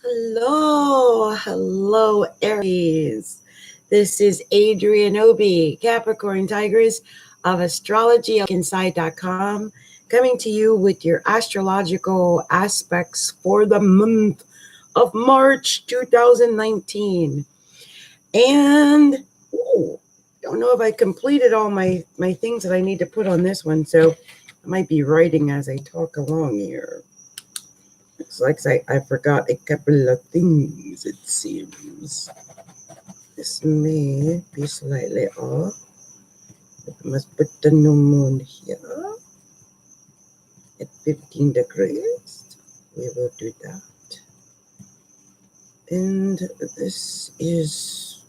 Hello, Aries. This is Adrian Obi, Capricorntigress of AstrologyInside.com, coming to you with your astrological aspects for the month of March 2019. And don't know if I completed all my things that I need to put on this one, so I might be writing as I talk along here. It's like I forgot a couple of things, it seems. This may be slightly off. I must put the new moon here at 15 degrees. We will do that. And this is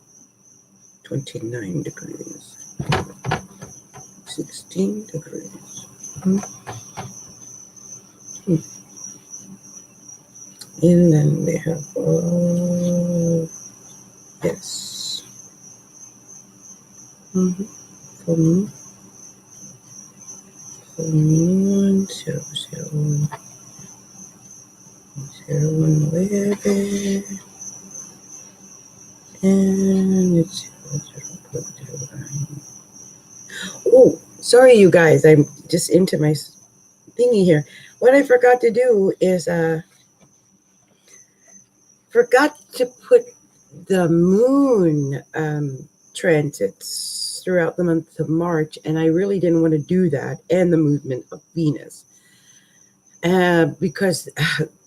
29 degrees. 16 degrees. And then we have yes. Full moon 0, 0, 1, where and it's 0.09. Oh, sorry, you guys. I'm just into my thingy here. What I forgot to do is forgot to put the moon transits throughout the month of March, and I really didn't want to do that, and the movement of Venus, because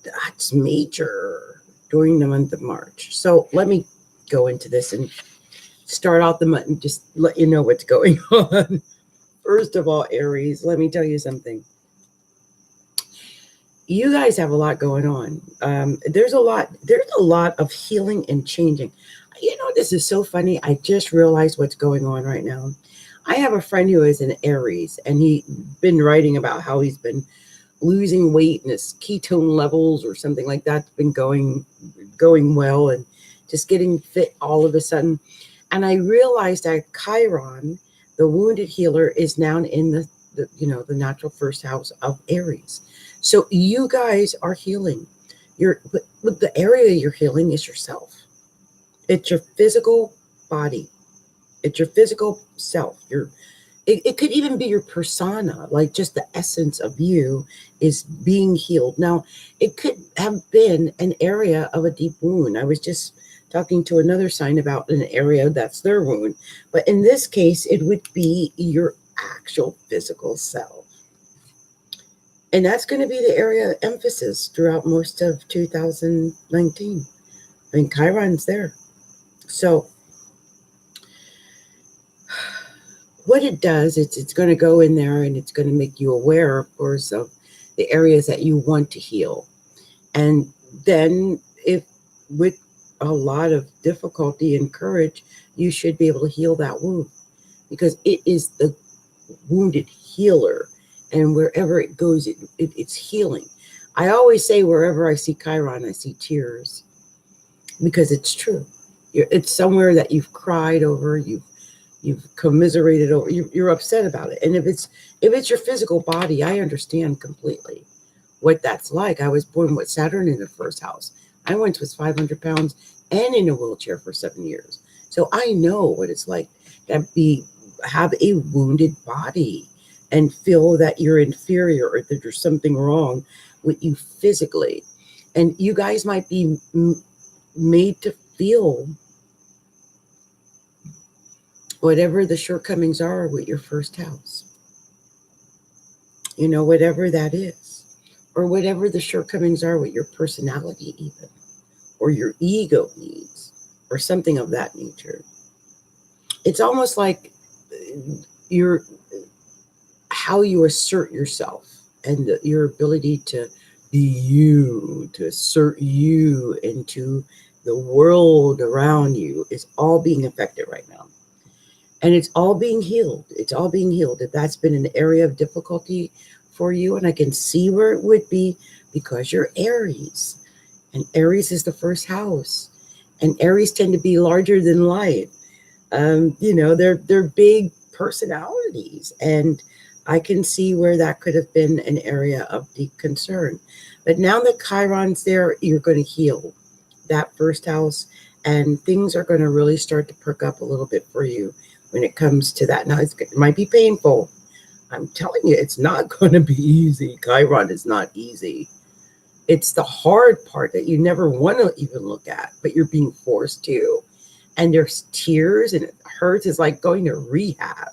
that's major during the month of March. So let me go into this and start out the month and just let you know what's going on. First of all, Aries, let me tell you something. You guys have a lot going on. There's a lot of healing and changing. You know, this is so funny. I just realized what's going on right now. I have a friend who is an Aries, and he's been writing about how he's been losing weight and his ketone levels or something like that's been going well, and just getting fit all of a sudden. And I realized that Chiron, the wounded healer, is now in the natural first house of Aries. So you guys are healing. But the area you're healing is yourself. It's your physical body. It's your physical self. It could even be your persona, like just the essence of you is being healed. Now, it could have been an area of a deep wound. I was just talking to another sign about an area that's their wound. But in this case, it would be your actual physical self. And that's going to be the area of emphasis throughout most of 2019. I mean, Chiron's there. So what it does, it's going to go in there and it's going to make you aware, of course, of the areas that you want to heal. And then if with a lot of difficulty and courage, you should be able to heal that wound, because it is the wounded healer. And wherever it goes, it's healing. I always say wherever I see Chiron, I see tears, because it's true. It's somewhere that you've cried over, you've commiserated over, you're upset about it. And if it's your physical body, I understand completely what that's like. I was born with Saturn in the first house. I once was 500 pounds and in a wheelchair for 7 years. So I know what it's like to have a wounded body and feel that you're inferior or that there's something wrong with you physically. And you guys might be made to feel whatever the shortcomings are with your first house. You know, whatever that is. Or whatever the shortcomings are with your personality even. Or your ego needs. Or something of that nature. It's almost like how you assert yourself and your ability to be you, to assert you into the world around you is all being affected right now. And it's all being healed. It's all being healed. If that's been an area of difficulty for you, and I can see where it would be, because you're Aries. And Aries is the first house. And Aries tend to be larger than life. They're big personalities. And I can see where that could have been an area of deep concern. But now that Chiron's there, you're going to heal. that first house, and things are going to really start to perk up a little bit for you when it comes to that. Now, it might be painful. I'm telling you, it's not going to be easy. Chiron is not easy. It's the hard part that you never want to even look at, but you're being forced to. And there's tears and it hurts. It's like going to rehab.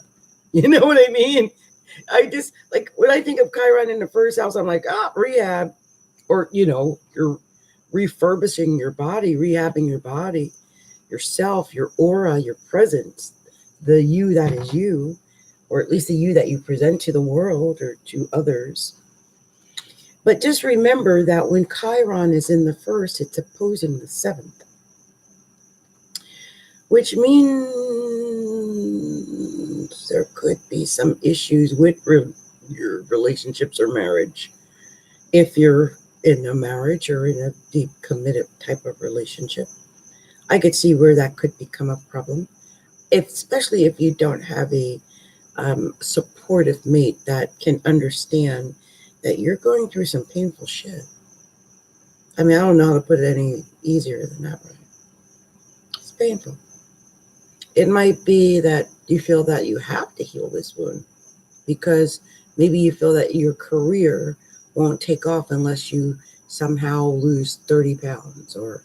You know what I mean? I just, like, when I think of Chiron in the first house, I'm like, rehab. Or, you're refurbishing your body, rehabbing your body, yourself, your aura, your presence, the you that is you, or at least the you that you present to the world or to others. But just remember that when Chiron is in the first, it's opposing the seventh, which means there could be some issues with your relationships or marriage. If you're in a marriage or in a deep committed type of relationship, I could see where that could become a problem, especially if you don't have a supportive mate that can understand that you're going through some painful shit. I mean, I don't know how to put it any easier than that, right? It's painful. It might be that you feel that you have to heal this wound because maybe you feel that your career won't take off unless you somehow lose 30 pounds, or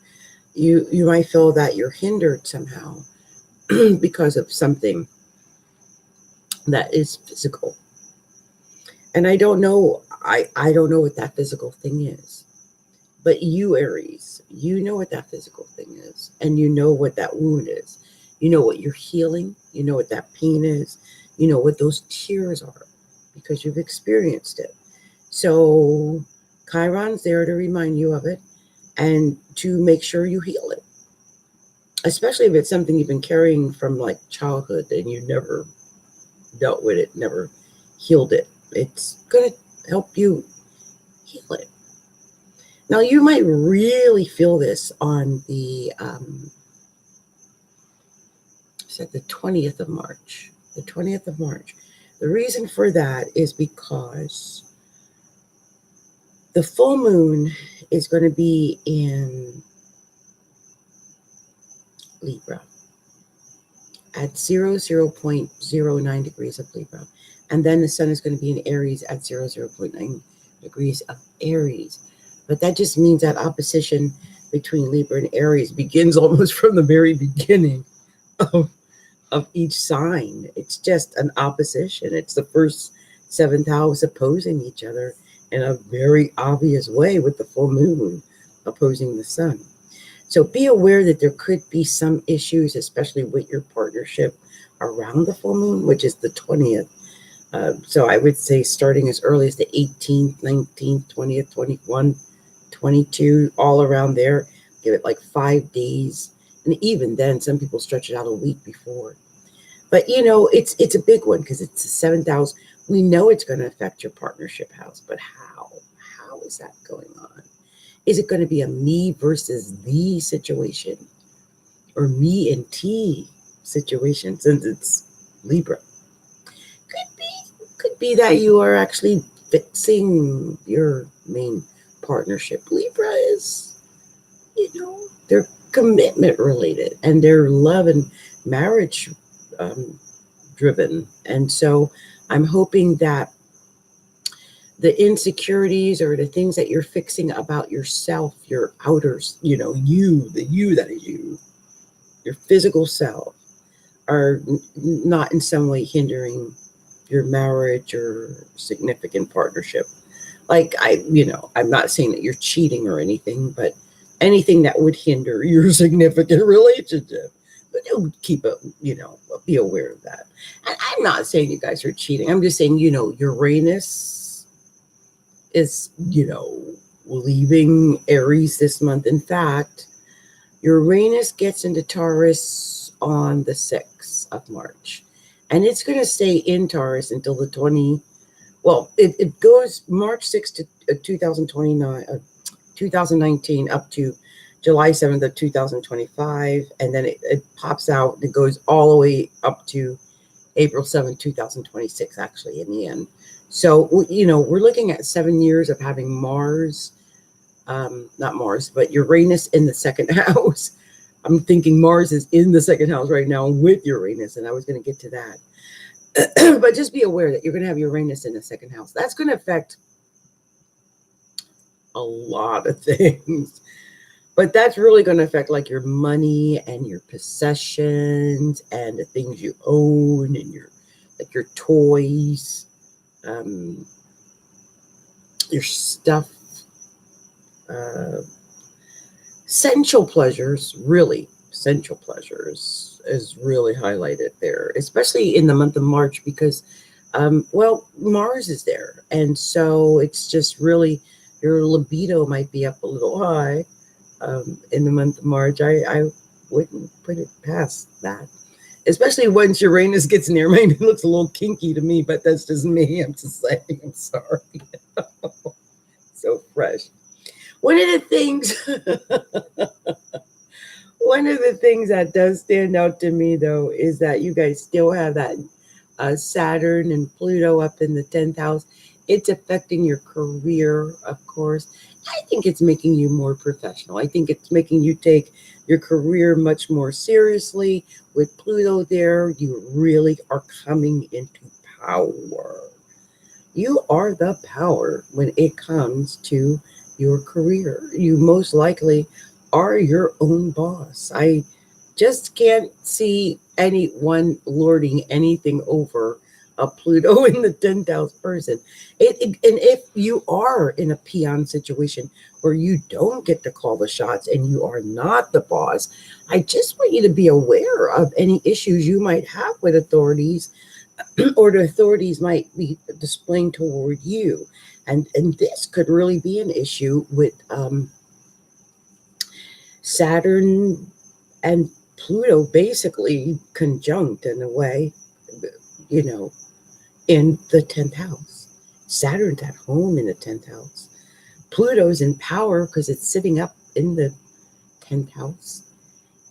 you might feel that you're hindered somehow because of something that is physical. And I don't know, I don't know what that physical thing is. But you, Aries, you know what that physical thing is, and you know what that wound is. You know what you're healing. You know what that pain is. You know what those tears are because you've experienced it. So Chiron's there to remind you of it and to make sure you heal it, especially if it's something you've been carrying from like childhood and you never dealt with it, never healed it. It's going to help you heal it. Now, you might really feel this on the 20th of March. The 20th of March. The reason for that is because the full moon is going to be in Libra at 0.09 degrees of Libra. And then the sun is going to be in Aries at 0.9 degrees of Aries. But that just means that opposition between Libra and Aries begins almost from the very beginning of each sign. It's just an opposition. It's the first seventh house opposing each other in a very obvious way with the full moon opposing the sun. So be aware that there could be some issues, especially with your partnership around the full moon, which is the 20th. So I would say starting as early as the 18th, 19th, 20th, 21, 22, all around there. Give it like 5 days. And even then, some people stretch it out a week before. But, it's a big one because it's the seventh house. We know it's going to affect your partnership house, but how? How is that going on? Is it going to be a me versus thee situation or me and T situation since it's Libra? Could be that you are actually fixing your main partnership. Libra is, they're commitment related and they're love and marriage driven. And so I'm hoping that the insecurities or the things that you're fixing about yourself, your outers, the you that is you, your physical self, are not in some way hindering your marriage or significant partnership. Like I'm not saying that you're cheating or anything, but anything that would hinder your significant relationship. But keep it, be aware of that. And I'm not saying you guys are cheating. I'm just saying, Uranus is, leaving Aries this month. In fact, Uranus gets into Taurus on the 6th of March. And it's going to stay in Taurus until the 20. Well, it goes March 6th to 2019 up to July 7th of 2025. And then it pops out. It goes all the way up to April 7th, 2026, actually, in the end. So, we're looking at 7 years of having Mars not Mars, but Uranus in the second house. I'm thinking Mars is in the second house right now with Uranus, and I was going to get to that. But just be aware that you're going to have Uranus in the second house. That's going to affect a lot of things. But that's really going to affect like your money and your possessions and the things you own and your like your toys, your stuff, sensual pleasures. Really, sensual pleasures is really highlighted there, especially in the month of March because, well, Mars is there, and so it's just really your libido might be up a little high. In the month of March, I wouldn't put it past that. Especially once Uranus gets near, maybe it looks a little kinky to me, but that's just me. I'm just saying, I'm sorry. So fresh. One of the things, one of the things that does stand out to me though is that you guys still have that Saturn and Pluto up in the 10th house. It's affecting your career, of course. I think it's making you more professional. I think it's making you take your career much more seriously. With Pluto there, you really are coming into power. You are the power when it comes to your career. You most likely are your own boss. I just can't see anyone lording anything over a Pluto in the 10th house person. And if you are in a peon situation where you don't get to call the shots and you are not the boss, I just want you to be aware of any issues you might have with authorities or the authorities might be displaying toward you. And this could really be an issue with Saturn and Pluto basically conjunct in a way, you know, in the 10th house. Saturn's at home in the 10th house. Pluto's in power because it's sitting up in the 10th house.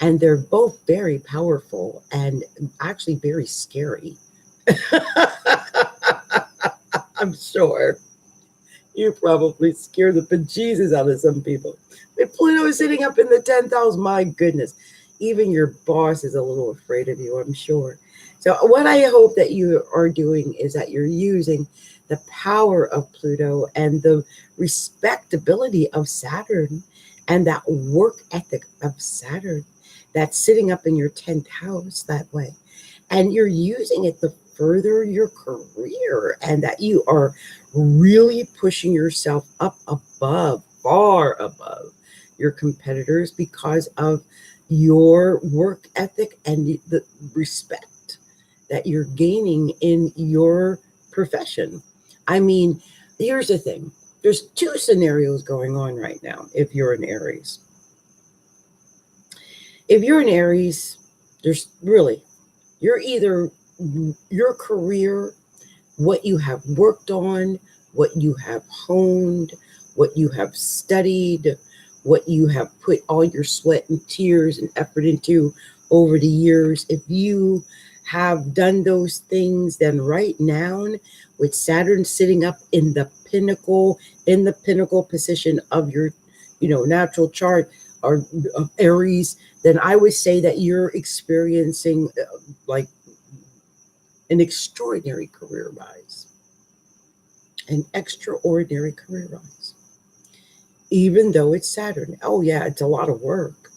And they're both very powerful and actually very scary. I'm sure you probably scare the bejesus out of some people. If Pluto is sitting up in the 10th house, my goodness, even your boss is a little afraid of you, I'm sure. So what I hope that you are doing is that you're using the power of Pluto and the respectability of Saturn and that work ethic of Saturn that's sitting up in your 10th house that way. And you're using it to further your career and that you are really pushing yourself up above, far above your competitors because of your work ethic and the respect that you're gaining in your profession. I mean, here's the thing. There's two scenarios going on right now if you're an Aries. If you're an Aries, there's really, you're either your career, what you have worked on, what you have honed, what you have studied, what you have put all your sweat and tears and effort into over the years. If you have done those things, then right now, with Saturn sitting up in the pinnacle position of your, natural chart or of Aries, then I would say that you're experiencing like an extraordinary career rise, an extraordinary career rise, even though it's Saturn. Oh yeah, it's a lot of work,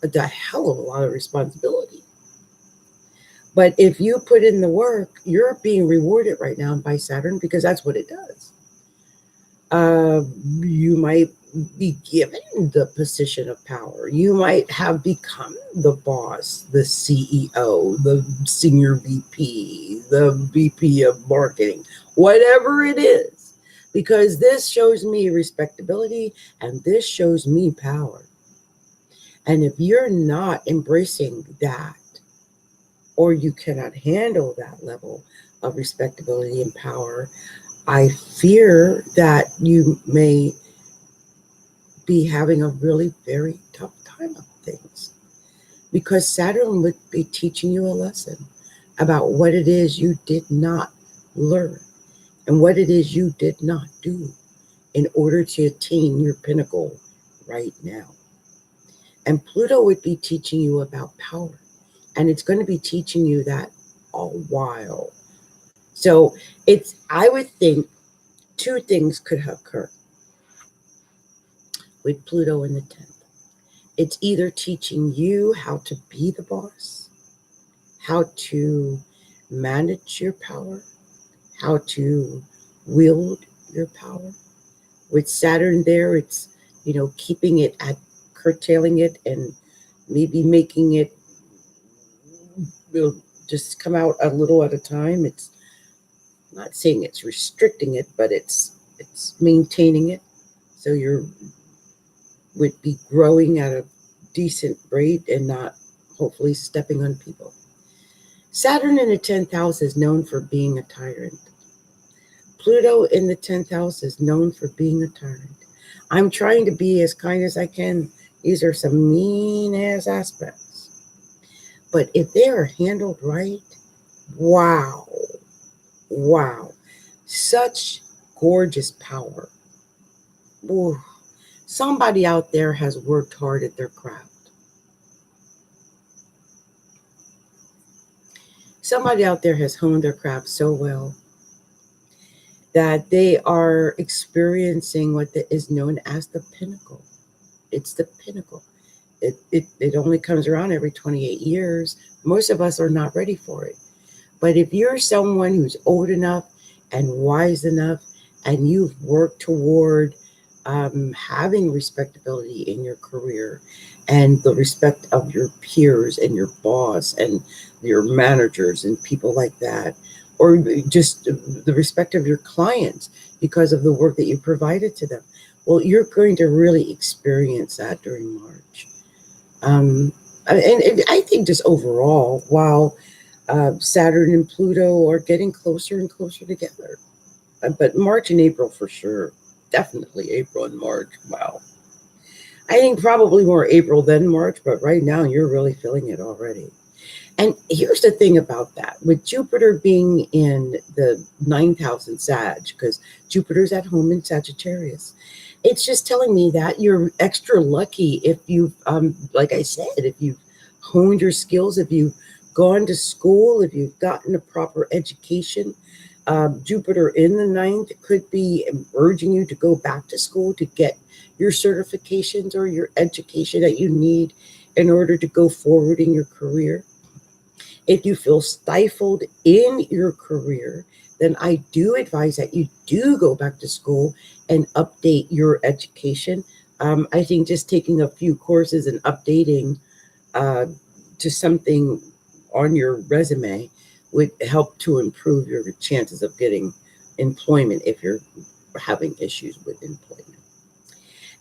a hell of a lot of responsibility. But if you put in the work, you're being rewarded right now by Saturn because that's what it does. You might be given the position of power. You might have become the boss, the CEO, the senior VP, the VP of marketing, whatever it is, because this shows me respectability and this shows me power. And if you're not embracing that, or you cannot handle that level of respectability and power, I fear that you may be having a really very tough time of things because Saturn would be teaching you a lesson about what it is you did not learn and what it is you did not do in order to attain your pinnacle right now. And Pluto would be teaching you about power. And it's going to be teaching you that a while. So I would think two things could occur with Pluto in the 10th. It's either teaching you how to be the boss, how to manage your power, how to wield your power. With Saturn there, it's, keeping it at curtailing it and maybe making it just come out a little at a time. It's not saying it's restricting it, but it's maintaining it. So you would be growing at a decent rate and not hopefully stepping on people. Saturn in the 10th house is known for being a tyrant. Pluto in the 10th house is known for being a tyrant. I'm trying to be as kind as I can. These are some mean ass aspects. But if they are handled right, wow. Such gorgeous power. Ooh. Somebody out there has worked hard at their craft. Somebody out there has honed their craft so well that they are experiencing what is known as the pinnacle. It's the pinnacle. It only comes around every 28 years. Most of us are not ready for it. But if you're someone who's old enough and wise enough and you've worked toward having respectability in your career and the respect of your peers and your boss and your managers and people like that, or just the respect of your clients because of the work that you provided to them, well, you're going to really experience that during March. And I think just overall, while Saturn and Pluto are getting closer and closer together, but March and April for sure. Definitely April and March. Wow. I think probably more April than March, but right now you're really feeling it already. And here's the thing about that. With Jupiter being in the 9th house in Sag, because Jupiter's at home in Sagittarius, it's just telling me that you're extra lucky if you've, like I said, if you've honed your skills, if you've gone to school, if you've gotten a proper education. Jupiter in the 9th could be urging you to go back to school to get your certifications or your education that you need in order to go forward in your career. If you feel stifled in your career, then I do advise that you do go back to school and update your education. I think just taking a few courses and updating to something on your resume would help to improve your chances of getting employment if you're having issues with employment.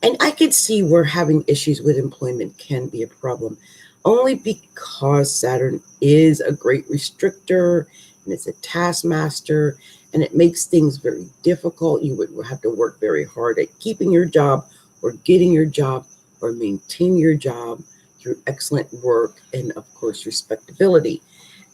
And I could see where having issues with employment can be a problem, only because Saturn is a great restrictor and it's a taskmaster, and it makes things very difficult. You would have to work very hard at keeping your job or getting your job or maintain your job through excellent work and, of course, respectability.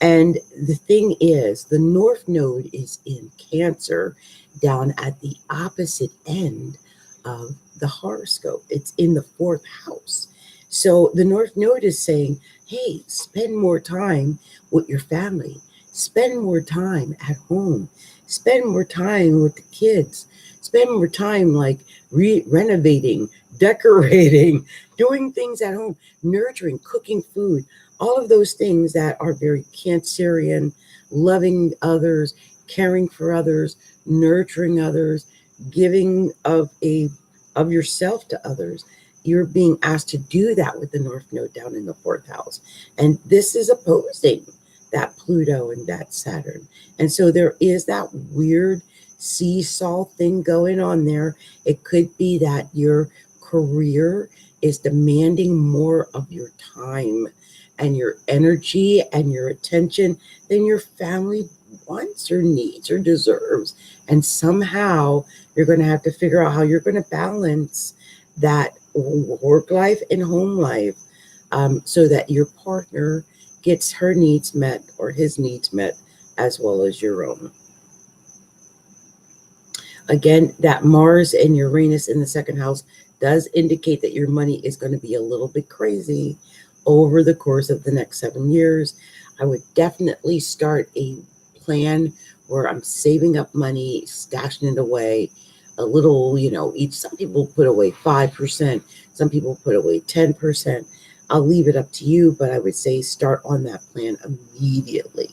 And the thing is, the North Node is in Cancer down at the opposite end of the horoscope. It's in the 4th house. So the North Node is saying, hey, spend more time with your family. Spend more time at home. Spend more time with the kids. Spend more time like renovating, decorating, doing things at home, nurturing, cooking food. All of those things that are very Cancerian, loving others, caring for others, nurturing others, giving of yourself to others. You're being asked to do that with the North Node down in the 4th house. And this is opposing that Pluto and that Saturn. And so there is that weird seesaw thing going on there. It could be that your career is demanding more of your time and your energy and your attention than your family wants or needs or deserves. And somehow you're going to have to figure out how you're going to balance that work life and home life so that your partner gets her needs met or his needs met as well as your own. Again, that Mars and Uranus in the second house does indicate that your money is going to be a little bit crazy over the course of the next 7 years. I would definitely start a plan where I'm saving up money, stashing it away a little, each. Some people put away 5%, some people put away 10%. I'll leave it up to you, but I would say start on that plan immediately.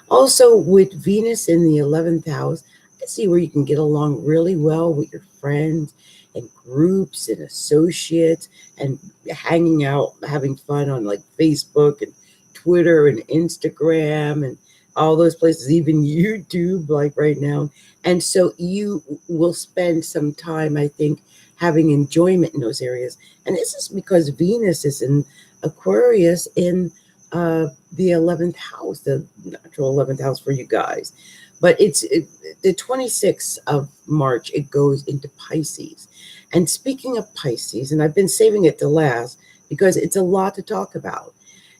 Also, with Venus in the 11th house, I see where you can get along really well with your friends and groups and associates and hanging out, having fun on like Facebook and Twitter and Instagram and all those places, even YouTube, like right now. And so you will spend some time, I think, having enjoyment in those areas. And this is because Venus is in Aquarius in the 11th house, the natural 11th house for you guys. But the 26th of March, it goes into Pisces. And speaking of Pisces, and I've been saving it to last because it's a lot to talk about,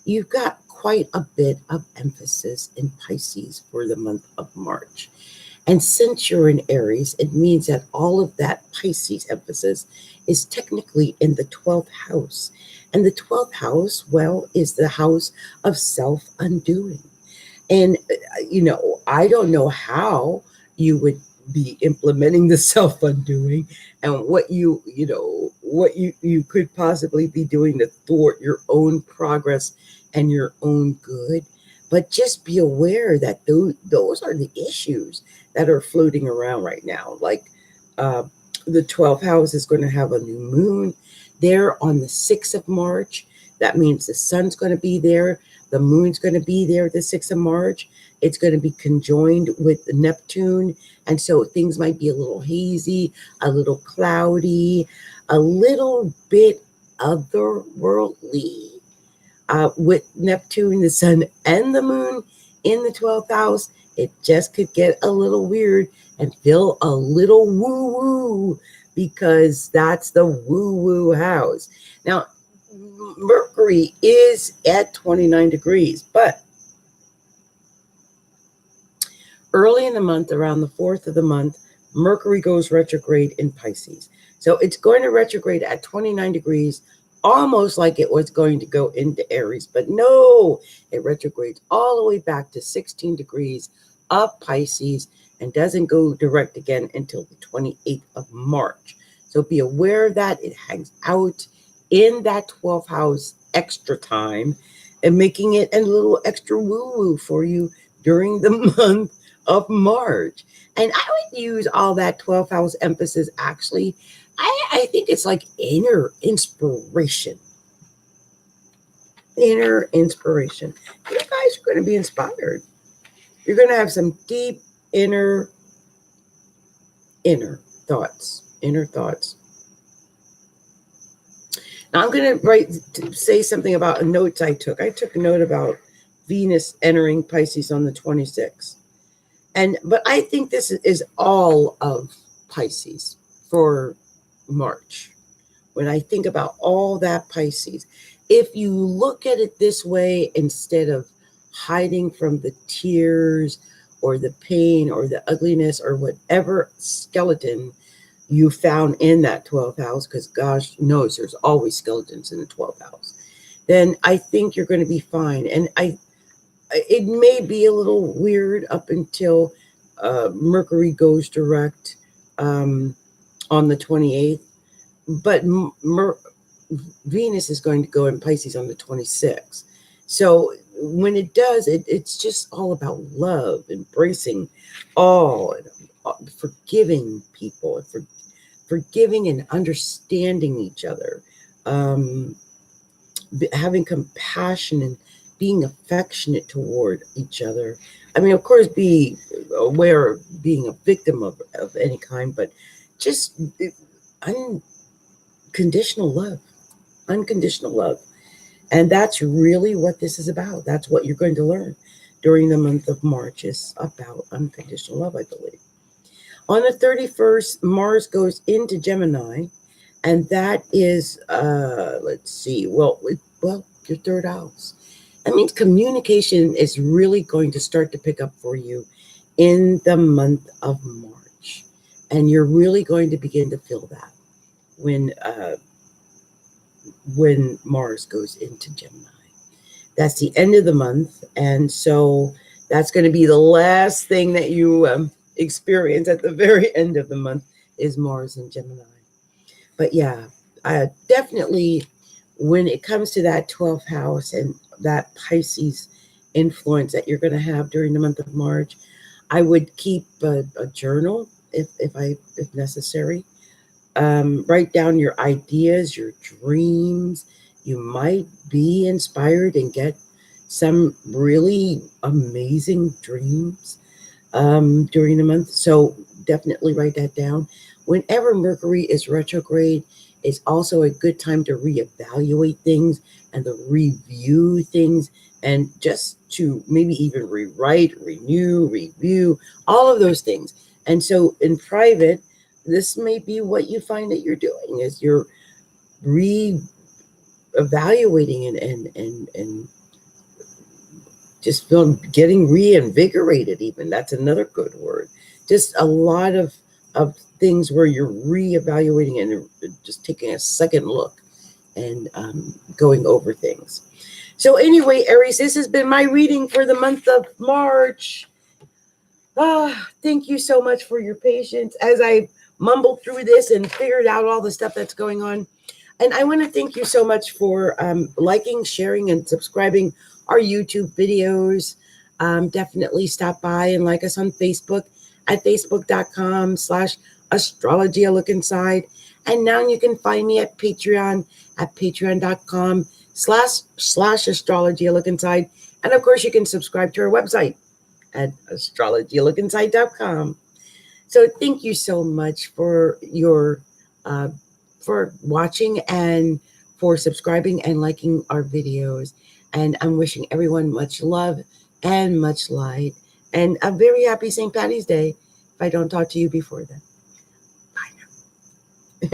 you've got quite a bit of emphasis in Pisces for the month of March. And since you're in Aries, it means that all of that Pisces emphasis is technically in the 12th house. And the 12th house, well, is the house of self undoing. And, I don't know how you would be implementing the self undoing and what you could possibly be doing to thwart your own progress and your own good. But just be aware that those are the issues that are floating around right now. Like the 12th house is going to have a new moon there on the 6th of March. That means the sun's going to be there. The moon's going to be there the 6th of March. It's going to be conjoined with Neptune. And so things might be a little hazy, a little cloudy, a little bit otherworldly. With Neptune, the sun, and the moon in the 12th house, it just could get a little weird and feel a little woo-woo because that's the woo-woo house. Now, Mercury is at 29 degrees, but early in the month, around the 4th of the month, Mercury goes retrograde in Pisces. So it's going to retrograde at 29 degrees, almost like it was going to go into Aries. But no, it retrogrades all the way back to 16 degrees of Pisces and doesn't go direct again until the 28th of March. So be aware of that. It hangs out in that 12th house extra time and making it a little extra woo-woo for you during the month of March. And I would use all that 12th house emphasis actually. I think it's like inner inspiration. Inner inspiration. You guys are going to be inspired. You're going to have some deep inner thoughts. Inner thoughts. Now I'm going to say something about notes I took. I took a note about Venus entering Pisces on the 26th. But I think this is all of Pisces for March. When I think about all that Pisces, if you look at it this way, instead of hiding from the tears or the pain or the ugliness or whatever skeleton you found in that 12th house, because gosh knows there's always skeletons in the 12th house, then I think you're going to be fine. And it may be a little weird up until Mercury goes direct on the 28th, but Venus is going to go in Pisces on the 26th. So when it does, it's just all about love, embracing all, forgiving people, and forgiving and understanding each other, having compassion and being affectionate toward each other. I mean, of course, be aware of being a victim of any kind, but just unconditional love. Unconditional love. And that's really what this is about. That's what you're going to learn during the month of March, is about unconditional love, I believe. On the 31st, Mars goes into Gemini, and that is, let's see, well, your third house. That means communication is really going to start to pick up for you in the month of March. And you're really going to begin to feel that when Mars goes into Gemini. That's the end of the month, and so that's going to be the last thing that you experience at the very end of the month is Mars in Gemini. But yeah, definitely when it comes to that 12th house and that Pisces influence that you're going to have during the month of March, I would keep a journal if necessary. Write down your ideas, your dreams. You might be inspired and get some really amazing dreams during the month. So definitely write that down. Whenever Mercury is retrograde, it's also a good time to reevaluate things and to review things and just to maybe even rewrite, renew, review, all of those things. And so in private, this may be what you find that you're doing is you're re-evaluating and just feel getting reinvigorated. Even that's another good word. Just a lot of things where you're reevaluating and just taking a second look and going over things. So anyway, Aries, this has been my reading for the month of March. Thank you so much for your patience as I mumbled through this and figured out all the stuff that's going on. And I want to thank you so much for liking, sharing, and subscribing our YouTube videos. Definitely stop by and like us on Facebook at facebook.com/astrology a look inside. And now you can find me at Patreon at patreon.com/astrology a look inside. And of course, you can subscribe to our website at astrologylookinside.com. So thank you so much for your for watching and for subscribing and liking our videos. And I'm wishing everyone much love and much light and a very happy St. Patty's Day if I don't talk to you before then.